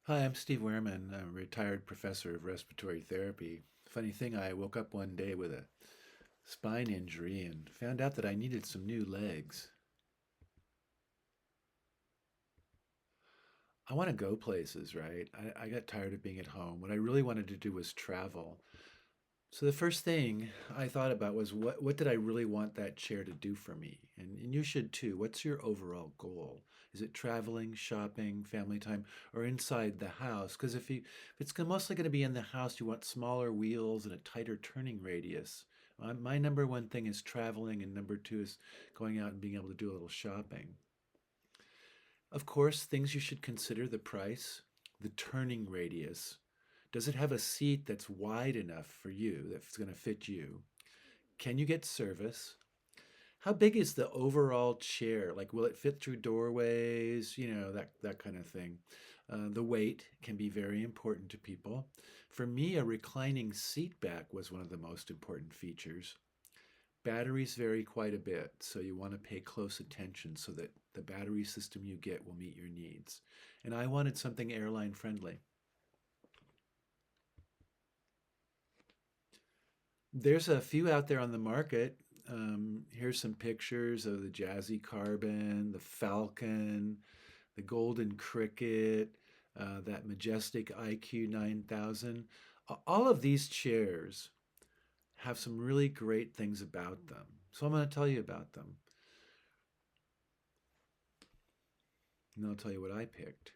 Hi, I'm Steve Wehrman. I'm a retired professor of respiratory therapy. Funny thing, I woke up one day with a spine injury and found out that I needed some new legs. I want to go places, right? I got tired of being at home. What I really wanted to do was travel. So the first thing I thought about was what did I really want that chair to do for me? And you should too. What's your overall goal? Is it traveling, shopping, family time, or inside the house? Because if it's mostly going to be in the house, you want smaller wheels and a tighter turning radius. My number one thing is traveling, and number two is going out and being able to do a little shopping. Of course, things you should consider: the price, the turning radius. Does it have a seat that's wide enough for you, that's going to fit you? Can you get service? How big is the overall chair? Like, will it fit through doorways? That kind of thing. The weight can be very important to people. For me, a reclining seat back was one of the most important features. Batteries vary quite a bit, so you want to pay close attention so that the battery system you get will meet your needs. And I wanted something airline friendly. There's a few out there on the market. Here's some pictures of the Jazzy Carbon, the Falcon, the Golden Cricket, that majestic IQ 9000. All of these chairs have some really great things about them. So I'm going to tell you about them. And I'll tell you what I picked.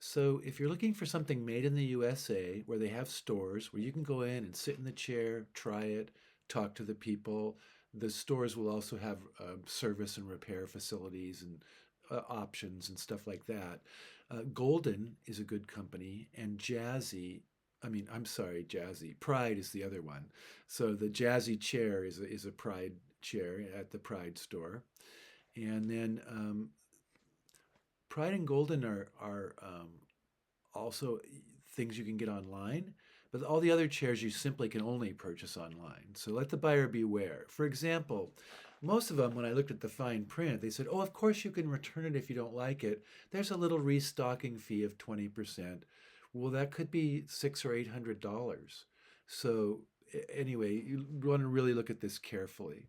So, if you're looking for something made in the USA where they have stores where you can go in and sit in the chair, try it, talk to the people, the stores will also have service and repair facilities and options and stuff like that. Golden is a good company, and I'm sorry, Jazzy. Pride is the other one. So, the Jazzy chair is a Pride chair at the Pride store. And then Pride and Golden are also things you can get online, but all the other chairs you simply can only purchase online. So let the buyer beware. For example, most of them, when I looked at the fine print, they said, "Oh, of course you can return it if you don't like it. There's a little restocking fee of 20%." Well, that could be $600 or $800. So anyway, you want to really look at this carefully.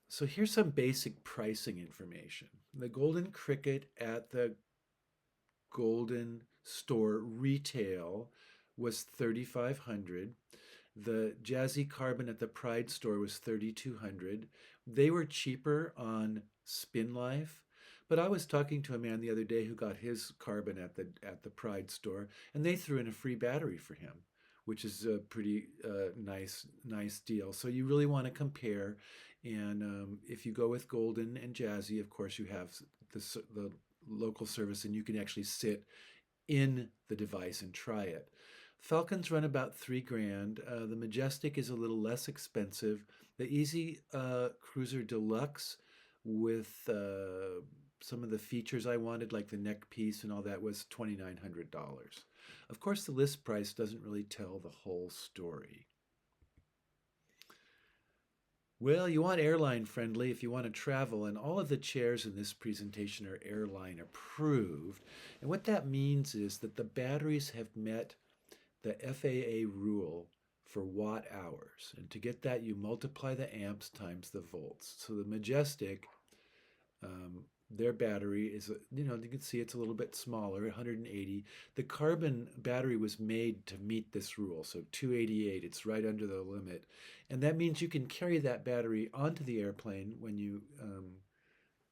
So here's some basic pricing information. The Golden Cricket at the Golden Store retail was 3,500. The Jazzy Carbon at the Pride store was 3,200. They were cheaper on Spin Life, but I was talking to a man the other day who got his carbon at the Pride store, and they threw in a free battery for him, which is a pretty nice deal. So you really want to compare, and if you go with Golden and Jazzy, of course you have the local service, and you can actually sit in the device and try it. Falcons run about 3 grand. The Majestic is a little less expensive. The Easy Cruiser Deluxe, with some of the features I wanted, like the neck piece and all that, was $2,900. Of course, the list price doesn't really tell the whole story. Well, you want airline friendly if you want to travel, and all of the chairs in this presentation are airline approved. And what that means is that the batteries have met the FAA rule for watt hours. And to get that, you multiply the amps times the volts. So the Majestic, their battery is, you can see it's a little bit smaller, 180. The Carbon battery was made to meet this rule. So 288, it's right under the limit. And that means you can carry that battery onto the airplane when you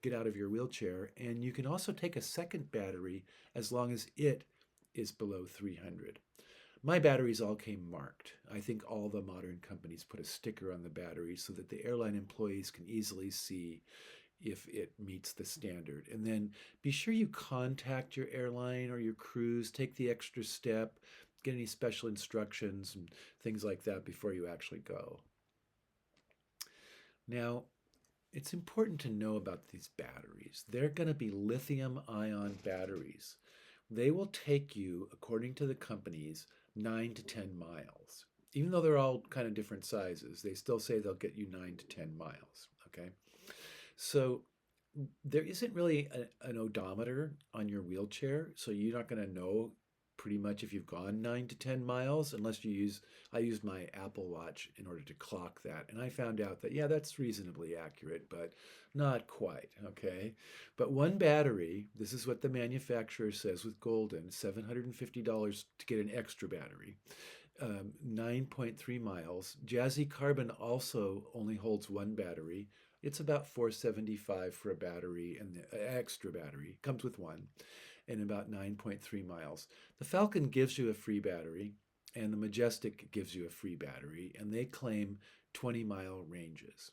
get out of your wheelchair. And you can also take a second battery as long as it is below 300. My batteries all came marked. I think all the modern companies put a sticker on the battery so that the airline employees can easily see if it meets the standard. And then be sure you contact your airline or your cruise, take the extra step, get any special instructions and things like that before you actually go. Now, it's important to know about these batteries. They're going to be lithium ion batteries. They will take you, according to the companies, 9 to 10 miles. Even though they're all kind of different sizes, they still say they'll get you 9 to 10 miles. Okay. So there isn't really an odometer on your wheelchair, so you're not going to know pretty much if you've gone 9 to 10 miles unless you use. I used my Apple Watch in order to clock that, and I found out that yeah, that's reasonably accurate, but not quite. Okay, but one battery. This is what the manufacturer says with Golden: $750 to get an extra battery. 9.3 miles. Jazzy Carbon also only holds one battery. It's about 475 for a battery, and the extra battery comes with one, and about 9.3 miles. The Falcon gives you a free battery, and the Majestic gives you a free battery, and they claim 20-mile ranges.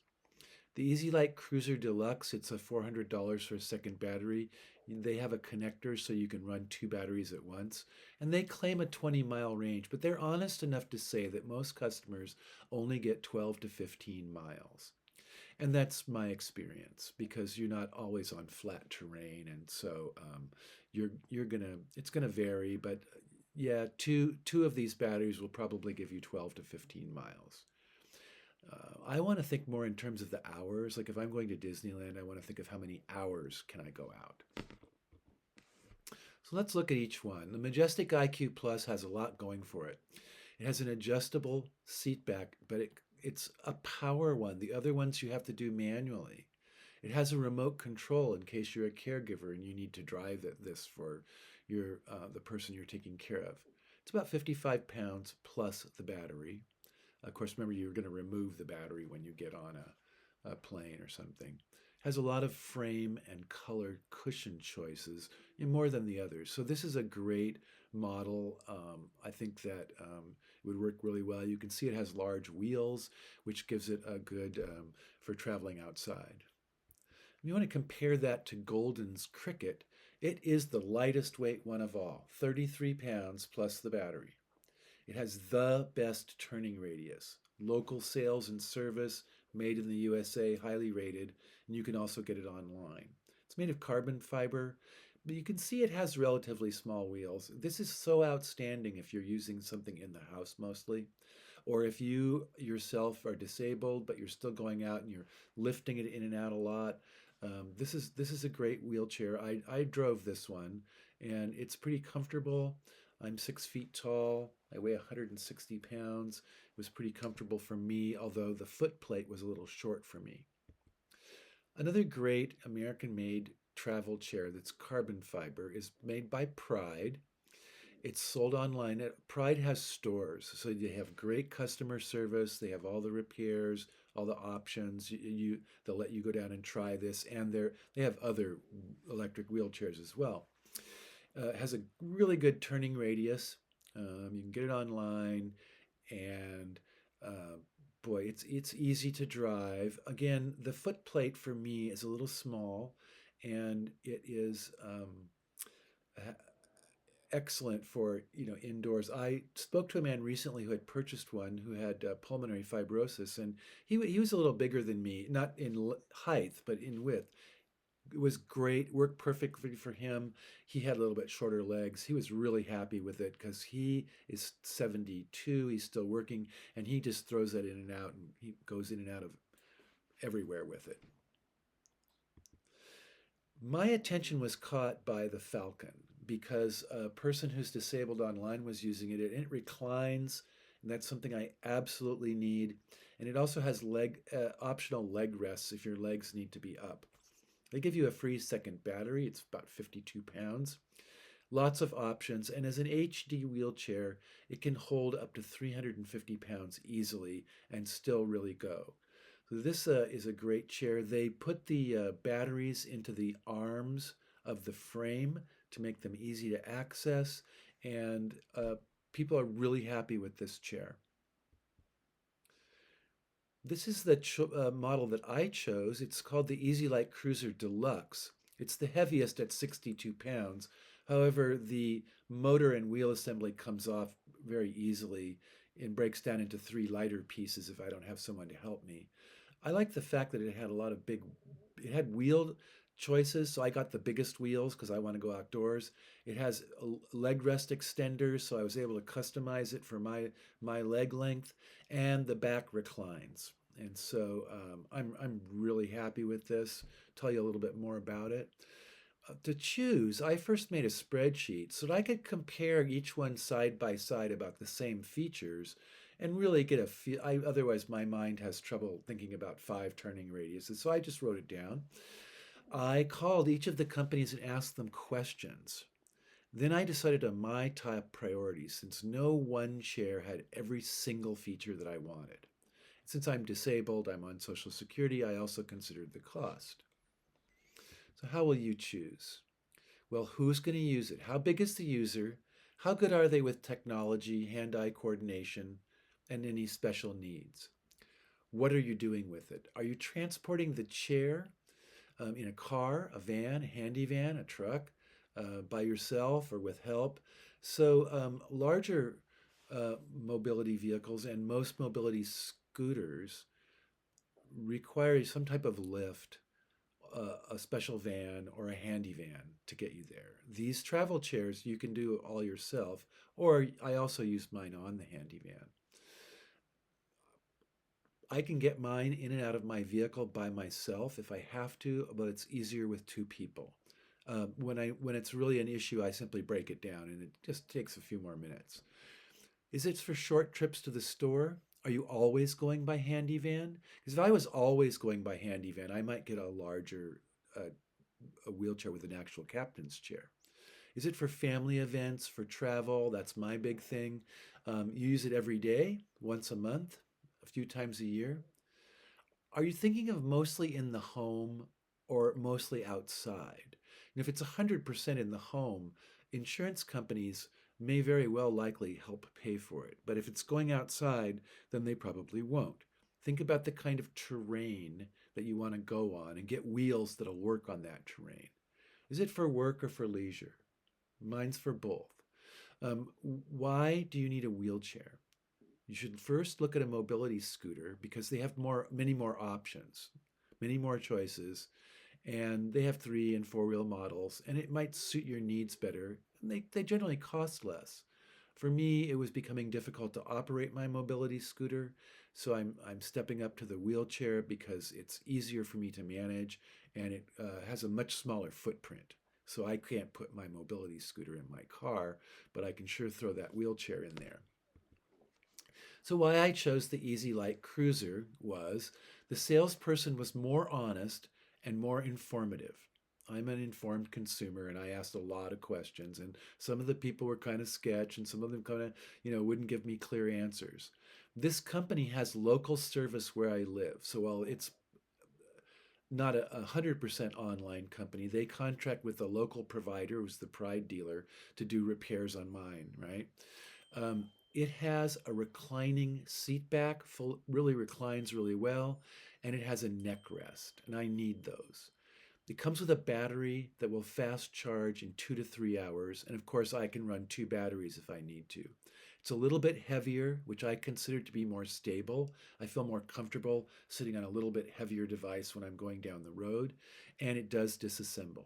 The Easy Light Cruiser Deluxe, it's a $400 for a second battery. They have a connector so you can run two batteries at once. And they claim a 20-mile range, but they're honest enough to say that most customers only get 12 to 15 miles. And that's my experience because you're not always on flat terrain, and so you're gonna it's gonna vary. But yeah, two of these batteries will probably give you 12 to 15 miles. I want to think more in terms of the hours. Like if I'm going to Disneyland, I want to think of how many hours can I go out. So let's look at each one. The Majestic IQ Plus has a lot going for it. It has an adjustable seat back, but it's a power one. The other ones you have to do manually. It has a remote control in case you're a caregiver and you need to drive this for the person you're taking care of. It's about 55 pounds plus the battery. Of course, remember you're going to remove the battery when you get on a plane or something. Has a lot of frame and color cushion choices, more than the others. So this is a great model. I think that it would work really well. You can see it has large wheels, which gives it a good for traveling outside. If you want to compare that to Golden's Cricket, it is the lightest weight one of all, 33 pounds plus the battery. It has the best turning radius. Local sales and service, made in the USA, highly rated, and you can also get it online. It's made of carbon fiber, but you can see it has relatively small wheels. This is so outstanding if you're using something in the house mostly, or if you yourself are disabled but you're still going out and you're lifting it in and out a lot. This is a great wheelchair. I drove this one, and it's pretty comfortable. I'm 6 feet tall. I weigh 160 pounds. It was pretty comfortable for me, although the foot plate was a little short for me. Another great American made travel chair that's carbon fiber is made by Pride. It's sold online. Pride has stores, so they have great customer service. They have all the repairs, all the options. They'll let you go down and try this, and they have other electric wheelchairs as well. It has a really good turning radius. You can get it online, and boy, it's easy to drive. Again, the foot plate for me is a little small, and it is excellent for indoors. I spoke to a man recently who had purchased one who had pulmonary fibrosis, and he was a little bigger than me, not in height but in width. It was great, worked perfectly for him. He had a little bit shorter legs. He was really happy with it because he is 72. He's still working, and he just throws that in and out, and he goes in and out of everywhere with it. My attention was caught by the Falcon because a person who's disabled online was using it, and it reclines, and that's something I absolutely need. And it also has optional leg rests if your legs need to be up. They give you a free second battery. It's about 52 pounds. Lots of options. And as an HD wheelchair, it can hold up to 350 pounds easily and still really go. So this is a great chair. They put the batteries into the arms of the frame to make them easy to access. And people are really happy with this chair. This is the model that I chose. It's called the Easy Light Cruiser Deluxe. It's the heaviest at 62 pounds. However, the motor and wheel assembly comes off very easily and breaks down into 3 lighter pieces if I don't have someone to help me. I like the fact that it had a lot of it had wheel choices, so I got the biggest wheels because I want to go outdoors. It has leg rest extenders, so I was able to customize it for my leg length, and the back reclines. And so I'm really happy with this. Tell you a little bit more about it. To choose, I first made a spreadsheet so that I could compare each one side by side about the same features and really get a feel. Otherwise, my mind has trouble thinking about 5 turning radiuses. So I just wrote it down. I called each of the companies and asked them questions. Then I decided on my top priorities since no one chair had every single feature that I wanted. Since I'm disabled, I'm on Social Security, I also considered the cost. So, how will you choose? Well, who's going to use it? How big is the user? How good are they with technology, hand eye coordination, and any special needs? What are you doing with it? Are you transporting the chair in a car, a van, a handy van, a truck, by yourself or with help? So, larger mobility vehicles and most mobility scooters require some type of lift, a special van or a handy van to get you there. These travel chairs you can do all yourself, or I also use mine on the handy van. I can get mine in and out of my vehicle by myself if I have to, but it's easier with 2 people. When it's really an issue, I simply break it down, and it just takes a few more minutes. Is it for short trips to the store? Are you always going by handy van? Because if I was always going by handy van, I might get a larger a wheelchair with an actual captain's chair. Is it for family events, for travel? That's my big thing. You use it every day, once a month, a few times a year. Are you thinking of mostly in the home or mostly outside? And if it's 100% in the home, insurance companies may very well likely help pay for it. But if it's going outside, then they probably won't. Think about the kind of terrain that you want to go on and get wheels that'll work on that terrain. Is it for work or for leisure? Mine's for both. Why do you need a wheelchair? You should first look at a mobility scooter because they have many more options, many more choices, and they have 3 and 4 wheel models, and it might suit your needs better. And they generally cost less. For me, it was becoming difficult to operate my mobility scooter, so I'm stepping up to the wheelchair because it's easier for me to manage, and it has a much smaller footprint. So I can't put my mobility scooter in my car, but I can sure throw that wheelchair in there. So why I chose the Easy Light Cruiser was the salesperson was more honest and more informative. I'm an informed consumer and I asked a lot of questions, and some of the people were kind of sketch and some of them kind of, wouldn't give me clear answers. This company has local service where I live. So while it's not a 100% online company, they contract with a local provider who's the Pride dealer to do repairs on mine, right? It has a reclining seat back, really reclines really well, and it has a neck rest, and I need those. It comes with a battery that will fast charge in 2 to 3 hours, and of course I can run 2 batteries if I need to. It's a little bit heavier, which I consider to be more stable. I feel more comfortable sitting on a little bit heavier device when I'm going down the road, and it does disassemble.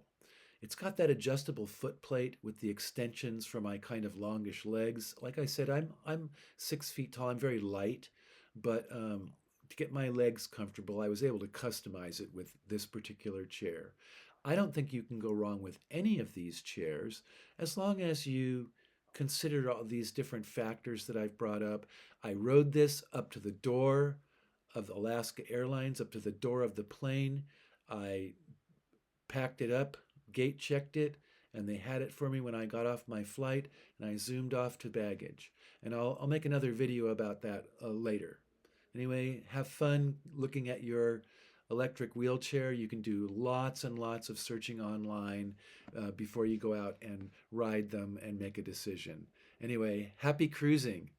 It's got that adjustable foot plate with the extensions for my kind of longish legs. Like I said, I'm 6 feet tall. I'm very light, but to get my legs comfortable, I was able to customize it with this particular chair. I don't think you can go wrong with any of these chairs as long as you consider all these different factors that I've brought up. I rode this up to the door of Alaska Airlines, up to the door of the plane. I packed it up, gate checked it, and they had it for me when I got off my flight, and I zoomed off to baggage. And I'll make another video about that later. Anyway, have fun looking at your electric wheelchair. You can do lots and lots of searching online before you go out and ride them and make a decision. Anyway, happy cruising.